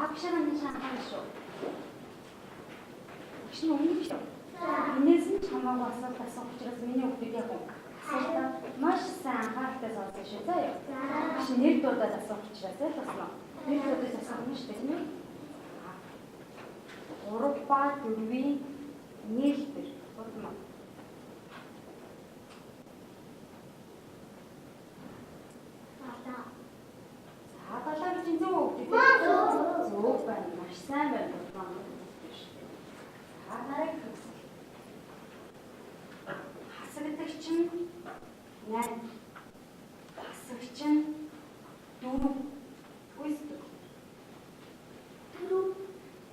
багш нь шанхаа шүү. Багш нь өмнө шүү. Энээс нь чамаагүй асуулт асуух учраас миний хүүхдүүд яг асуултаа маш сайн анхааралтай сонсож шүү заяа. Багш нэр дуудаад асуух учраас л басна. Нэр дуудаж асуух юм шүү дээ тийм үү? 3 ба 4-ийн нээлтэр бодно. Далаа гэж зөв үү? Зөв байна. Маш сайн байна. Дараагийн хэсэг. Хасагдагч нь 8. Хасагч нь 4. Үгүй.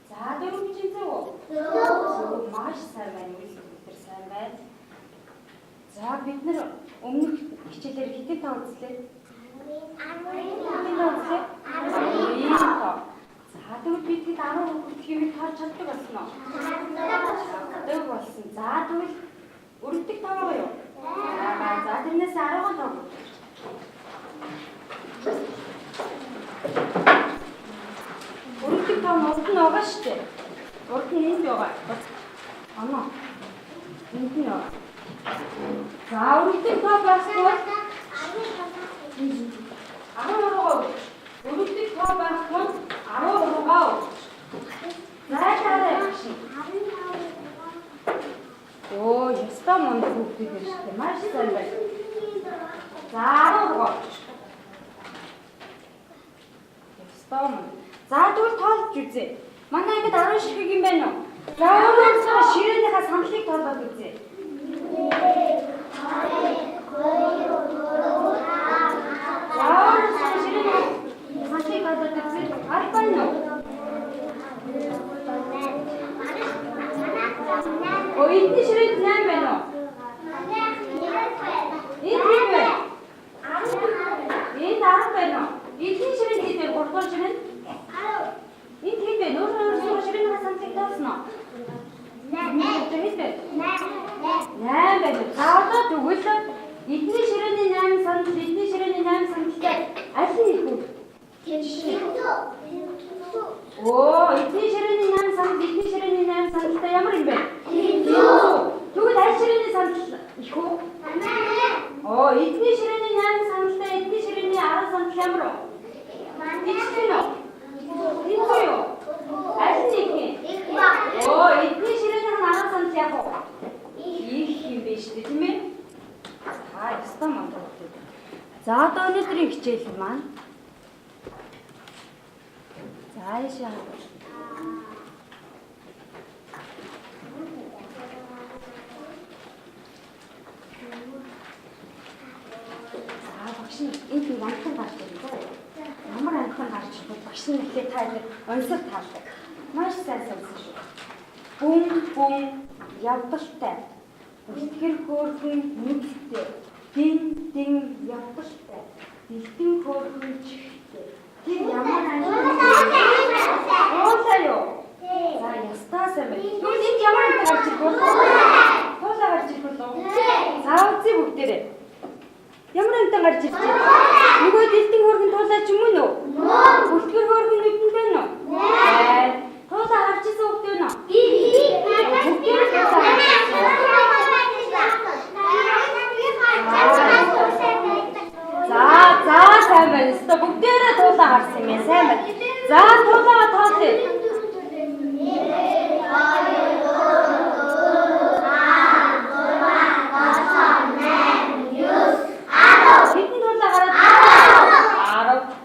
За 4 гэж зөв үү? Зөв. Маш сайн байна. Үгүй сайн байна. За бид нар өмнөх хичээлээр хэдийн тав үзлээ? 10. За тэгвэл бид хэд 10 хүүхдийг харж чаддаг болсон уу? Чаддаг болсон. За тэгвэл өрөвдөг тав байгаа юу? За тэрнээс 10 тав. Өрөвдөг тав нь урд нь байгаа шүү дээ. Урд нь энд байгаа. Анаа. Энд нь байгаа. За өрөвдөг тав байхгүй. 13. Өрөвдөг тав байхгүй 13. Зайлаарай багш. Оо, яста манд хүүхдүүд байна шүү дээ. Маш сайн байна. За 13. Яста манд. За тэгвэл тоолж үзье. Манай ангид 10 ширхэг юм байна уу? За өөрөөсөө ширээнийхээ саналыг тоолоод үзье. 1 эдний ширээ 8 байна уу? Энд байна. 10 байна уу? Эдний ширээ хэд вэ? 3 дугаар ширээ? 10. Энд хэд вэ? Өөрөөр ширээнийхээ саналыг тоосноо. 8 байна. 8 байна. За одоо тэгвэл эдний ширээний 8 санал, эдний ширээний 8 саналтай аль нь их вэ? Оо, эдний ширээний 8 санал, эдний ширээний 8 саналтай ямар юм бэ? Тэгвэл аль ширээний санал их үү? Оо, эдний ширээний 8 саналтай, эдний ширээний 10 санал ямар вэ? Эцэг нь. Эцэг юу? Аль нь их юм? Оо, эдний ширээний 10 санал яг уу? Их юм биш үү, тийм ээ? Ястаа мандаа. За одоо өнөөдрийн хичээл маань. За яшаа. Багш нь энэ амтхан гарч ирсэн. Ямар амтхан гарч ирвэл багш нь ихээ тайлбар онцлог таалдаг. Маш сайн сонсон шүү. Бүм явдалтай. Үлтгэр хөөрхөн нүдтэй. Дин явдалтай. Дэлтэн хөөрхөн чихтэй. Тэр ямар амтхан юу? За ястаа сайн байна. Тэгвэл энд ямар амтхан гарч ирвэл? Хоолой гарч ирвэл. За үзье бүгдээрээ. Ямар амтан гарч ирж байна? Нөгөө дэлтэн хөөргөн туулаач юм уу? Үлтгэр хөөргөн нүдэн байна уу? Байна. Туулаа харж ирсэн хүүхд байна уу? За сайн байна. Бүгдээрээ туулаа харсан юм сайн байна. За туулаа тоолъё.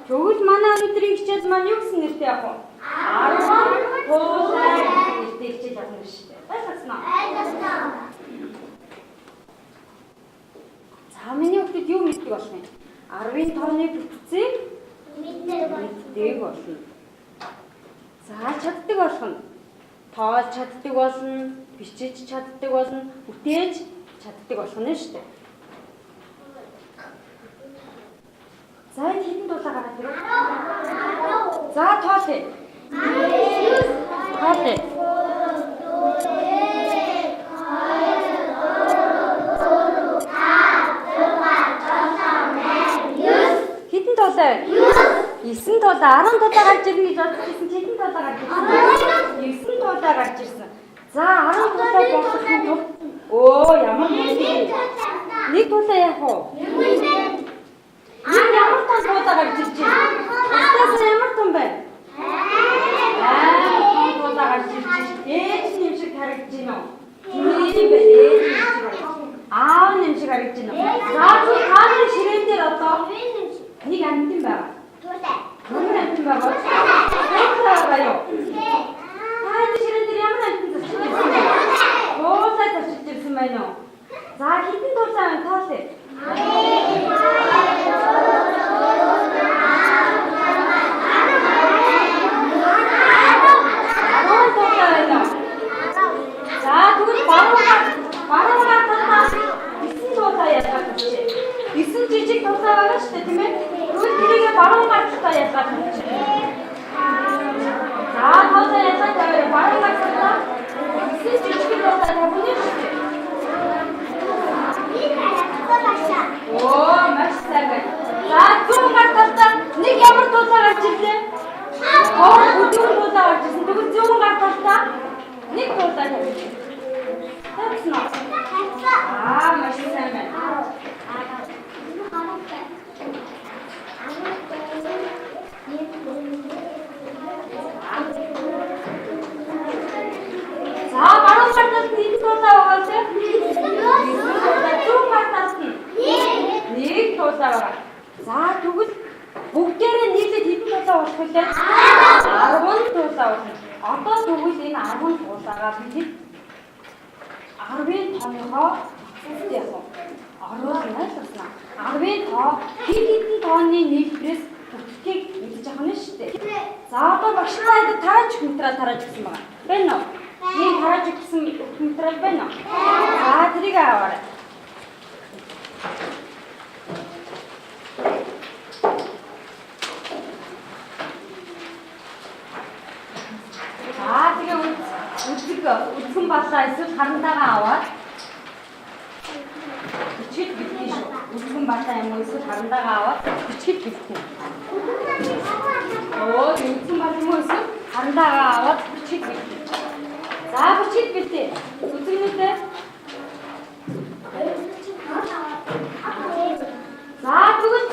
Тэгвэл манай өнөөдрийн хичээл маань юу гэсэн нэртэй явах вэ? 10 туулай нэртэй хичээл явах юм шүү дээ. Ойлгосноо? За миний хүүхдүүд юу мэддэг болно вэ? 10-ын тооны бүтцийг мэддэг болно. Зааж чаддаг болно. Тоолж чаддаг болно. Бичиж чаддаг болно. Бүтээж чаддаг болно шүү дээ. За энэ хэдэн дуулаа гараад ирв? За тоолъё. Тоолъё. Хэдэн дуулаа вэ? 9 туулаа 10 туулаа гарч ирнэ гэж бодчихсон чи хэдэн туулаа гарч ирсэн? 9 туулаа гарч ирсэн. За 10 туулаа болохын тулд ямар нэг туулаа яах вэ? Ямар туулаа гарч ирж байна? Устаас ямар тун байна? Туулаа гарч ирж байна. Ээж юм шиг харагдаж байна уу? Тийм байна. Аав юм шиг харагдаж байна. За хааны ширээн дээр одоо нэг амтан байгаа. Ямар амтан байгаа? Туулаа юу? Хааны ширээн дээр ямар амтан зочилсан бэ? Туулаа зочилсан байна уу? За хэдэн туулаа байна тоолъё. Жижиг тулаа байгаа шүү дээ тийм ээ. Тэгвэл тэрийг баруун гартаа ялгаад тавьчих. За тулаа ялгаад тавья. Баруун гартаа жижиг тулаа тавьчих шүү дээ. Маш сайн байна. За зүүн гартаа нэг ямар тулаа гарч ирлээ? Өдөр тулаа гарч ирсэн. Тэгвэл зүүн гартаа нэг тулаа тавьчих. Тавьсан уу? Маш сайн байна. За баруун гартаас нэг тулаа байгаа тийм. Зүүн гартаас нэг тулаа байгаа. За тэгвэл бүгдээрээ нийлээд хэдэн тулаа болох вэ? 10 тулаа болно. Одоо тэгвэл энэ 10 тулаагаа бид 10-ын тооныхоо төгсөлт яах вэ? Оруулна гэсэн. 10-ын тоо хэдэн тооны нийлбэрээс бүтгийг мэдэж авах нь шүү дээ. За одоо багш надад тарааж материал тарааж өгсөн байна. Байна уу? Ийм тарааж өгсөн материал байна уу? За тэрийг аваарай. За тэгээ үзэн балаа эсвэл харантайгаа аваад бичиж бэлтээ шүү. Үзэн балаа юм уу эсвэл харантайгаа аваад бичиж бэлтээ. Үзэн балаа юм уу эсвэл харантайгаа аваад бичиж бэлтээ. За бичиж бэлтээ. Үзэгнүүдээ. За тэгвэл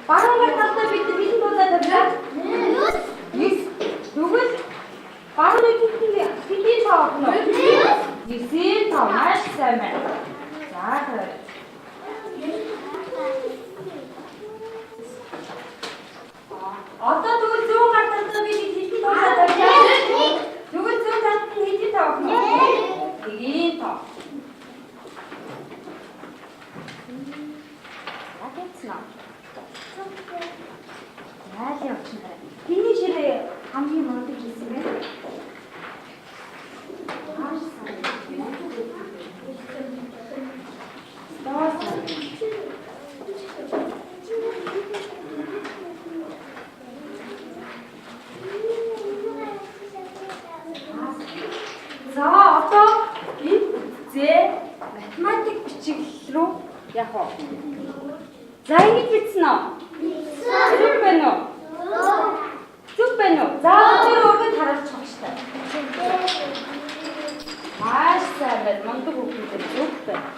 баруун гартаа бид хэдэн тулаа тавьлаа? 9. Тэгвэл баруун хэдийн тоо авах нь? 9 тоо маш сайн байна. За тэгвэл одоо тэгвэл зүүн гартаа бид хэдэн тулаа тавьлаа? Тэгвэл зүүн гартаа хэдийн тоо авах нь? 1 тоо. Яа явчихна. Тэний ширээ хамгийн мундаг хийсэн бэ? Маш сайн. За одоо энэ математик бичиглэл рүү явах уу? За ингэж бичсэн үү? Зүг байна уу? Зүг байна уу? За тэр өргөд харуулж байгаа шүү дээ. Маш сайн байна. Мундаг хүүхдүүд зүг байна.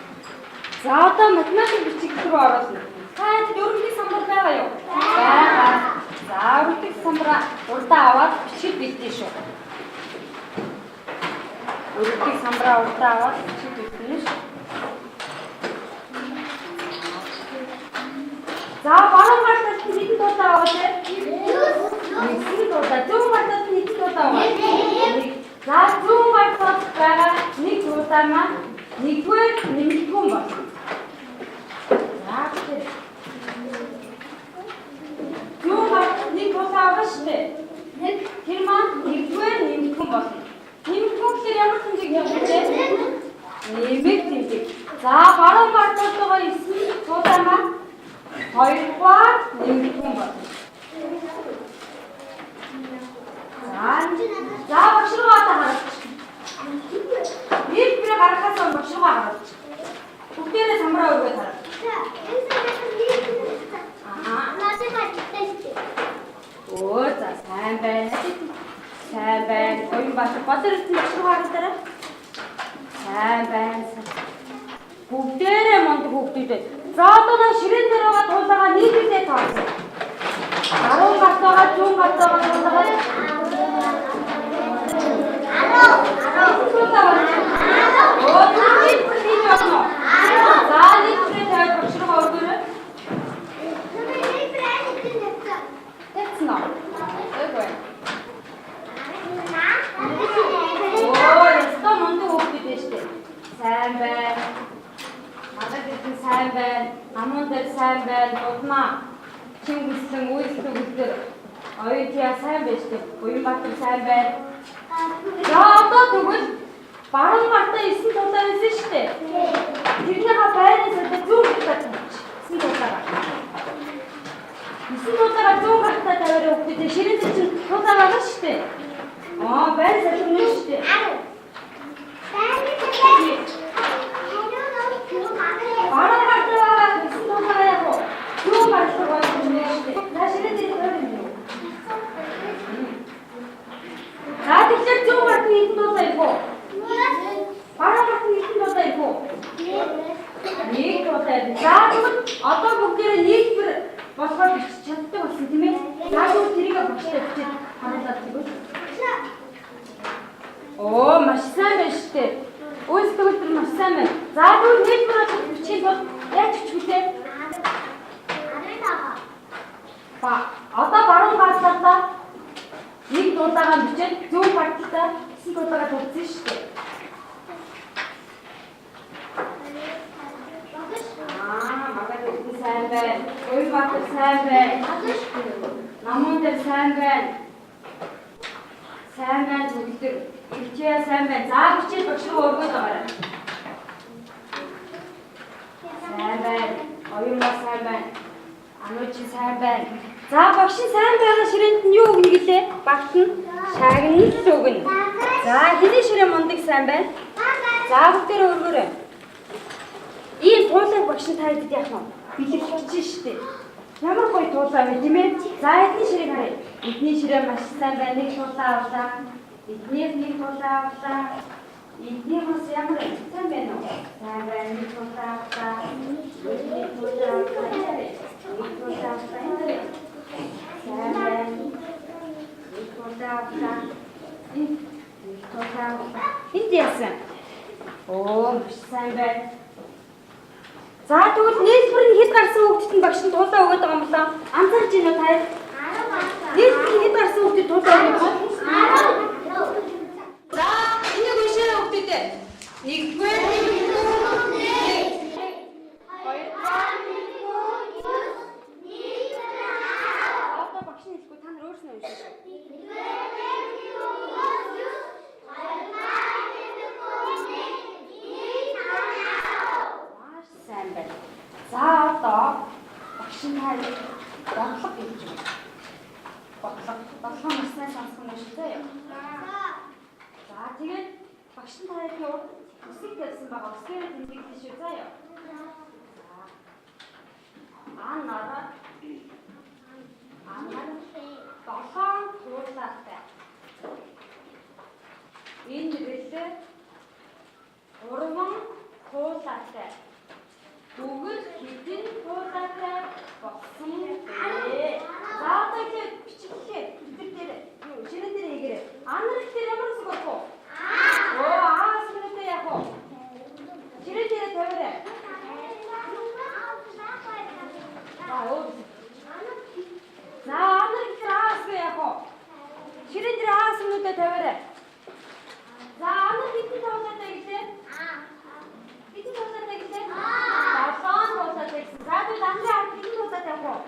За одоо математик бичиглэл рүү оруулна. Та өргөдийн самбар байгаа юу? Байгаа. За өргөдийн самбараа урдаа аваад бичиж бэлтээ шүү. Өргөдийн самбараа урдаа аваад бичиж бэлтээ шүү. За баруун гартаас хэдэн тулаа байгаа вэ? 9 тулаа. Зүүн гартаас хэдэн тулаа байгаа? За зүүн гартаас байгаа нэг тулаа маань нэгдүгээр нэмэгдэхүүн болно. За зүүн гартаас нэг тулаа байгаа шүү дээ. Тэр маань нэгдүгээр нэмэгдэхүүн болно. Нэмэгдэхүүн гэхээр ямар тэмдэг явах вэ? Нэмэг тэмдэг. За баруун гартаас байгаа 9 тулаа маань хоёрдугаар нэмэгдэхүүн болно. За багш руу хараач. Нэг би гарахаас өмнө багш руу хараач. Бүгдээрээ самбараа өргөж хараач. Өө за сайн байна. Сайн байна. Оюнбаатар Бадар эрдэнэ багш руу харагдаарай. Сайн байна. Бүгдээрээ мундаг хүүхдүүд. За одоо нэг ширээн дээр байгаа тулаагаа нийлүүлээ тооцоо. 10 гарт байгаа, 100 гарт байгаа тулаагаа. 10. Оо тийм тийм болно. За нэг хүрээ тавьж багш руу өргөрөө. Тэцнэ. Эгөө. Оо, ястаа мундаг хүүхдүүд дээ штэ. Сайн байна. Надад ирсэн сайн байна. Намун дээр сайн байна. Дудмаа. Чин хүссэн үйлдэл үлдэр. Оюутя сайн байж тээ. Уянбаатар сайн байна. За одоо тэгвэл баруун гартаа 9 тулаа байсан шүү дээ. Тэрнийхээ байрны зөв зүүн гартаа тавьчих. 9 тулаагаа. 9 тулаагаа зүүн гартаа тавиараа өгдөө. Ширээн дээр чинь тулаа байгаа шүү дээ. Аа байр салхинаа шүү дээ. Баруун гартаа 9 тулаагаа яг уу. Зүүн гартаа байгаа юм шүү дээ. За ширээн дээр тавиараа юм. За тэгэхээр зүүн гартаа хэдэн тулаа их уу? Баруун гартаа хэдэн тулаа их уу? Нэг тулаа. За тэгвэл одоо бүгдээрээ нийлбэр болгоод бичиж чаддаг болсон тийм ээ. За тэгвэл тэрийг бүгдээ бичиж харуулаад тэгвэл. Оо маш сайн байна шүү дээ. Үйлс төгөлдөр маш сайн байна. За тэгвэл нийлбэр бичих бол яаж бичих вэ? Одоо баруун гартаа нэг тулаагаа бичээд зүүн гартаа 9 тулаагаа тавьсан шүү дээ. Магад ирсэн сайн байна. Уянбаатар сайн байна. Намун дээр сайн байна. Сайн байна төгөлдөр. Ирчээ сайн байна. За бичээд багш руу өргөөд байгаарай. Сайн байна. Оюунбаа сайн байна. Анууч сайн байна. За багш сайн байгаа ширээнд нь юу өгнө гэлээ? Багт нь шагнал өгнө. За хэний ширээ мундаг сайн байна? За бүгдээр өргөөрэй. Ийм туулайг багш нь таард яах вэ? Бэлэглэж штэ. Ямар гоё туулаа вэ тийм ээ? За эдний ширээг харъя. Эдний ширээ маш сайн байна. Нэг туулаа авлаа. Эднээс нэг туулаа авлаа. Эдний бас ямар сайн байна уу? Сайн байна. Нэг туулаа авлаа. Нэг туулаа авлаа. Нэг туулаа авлаа. Сайн байна. Нэг туулаа авлаа. Нэг туулаа авлаа. Энд яасан? Оо маш сайн байна. За тэгвэл нийлбэр нь хэд гарсан хүүхдэд нь багш нь тулаа өгöd байгаа юм болоо. Анзаарч байна уу та? 10. Нийлбэр нь хэд гарсан хүүхдэд тулаа өгöd байгаа? 10. За энийг уншаа хүүхдүүдээ. 1-р одоо багш нь хэлэхгүй та нар өөрснөө уншаа. Сайн байна. За одоо багш нь хайр бодлого гэж байна. Бодлого маснаа сонсох юм шиг заяа. За тэгээд багш нь хайрын урд үсэг тавьсан байгаа. Үсгээр тэмдэглэж шүү заяа. Анаар 7 туулаатай. Энэ нэрлээ 3 туулаатай. Бүгд хэдэн туулаатай болсон бэ? За одоо ингэ бичлэгээ бид дээр юу ширээн дээр хийгээрэй. Анар дээр ямар үсэг болох вэ? Оо аас нүдэ яах вэ? Ширээн дээр тавиарай. За анар дээр аас яах вэ? Ширээн дээр аас нүдэ тавиарай. За анар хэдэн туулаатай гэлээ? Хэдэн туулаатай гэлээ? 7 туулаатай гэсэн. За тэгвэл анхаа хэдэн туулаатай явах вэ?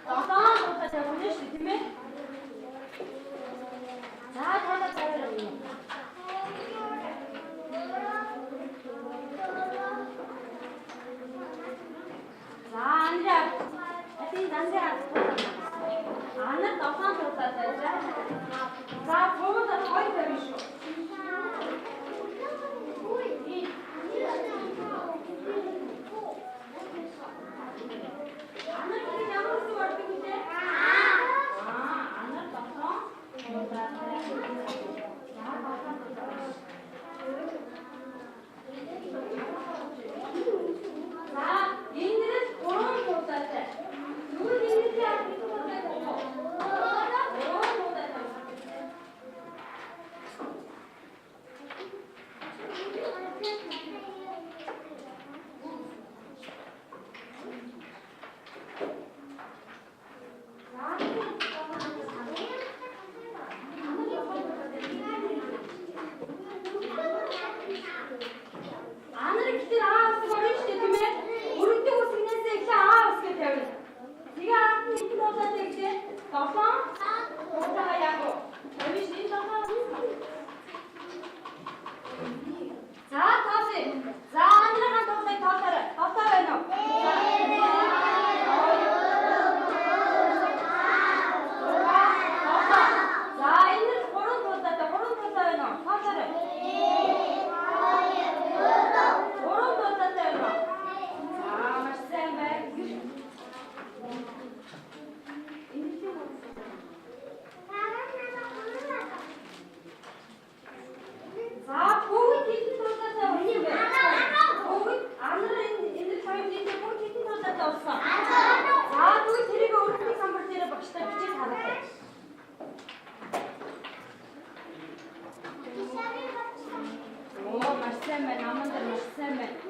7 туулаатай явах нь шүү дээ, тийм ээ? За туулаа тавиарай. За анхаа эцэг анхаа анар 7 туулаатай. За туулаа хоёр тавина шүү. Анар ямар үсэг болдог вэ? 자, 얘들은 그런 보다들. 누구 얘들이 앞에 보다들 보고. 그런 보다들. Анар гэдэг аавс гоё шүү дээ тийм ээ. Өргөдөг ус гинээсээ их аавс гэж явна. Тэгээ аавс нэг болоод тэгтээ 7 уутаа яг уу. Тавиш энэ 7. За тооцоо. За анараа тооцоо тоолоорой. Тоолоо байна уу? За энэ 3 тооцоо байна уу? Тоолоорой. За бүгд хэдэн тулаатай болсон юм бэ? Бүгд анар энэ хоёр дэндээ бүгд хэдэн тулаатай болсон? За бүгд тэрийг өөрсдийн самбар дээр багштай бичиж хараатай. Оо маш сайн байна. Аман дээр маш сайн байна.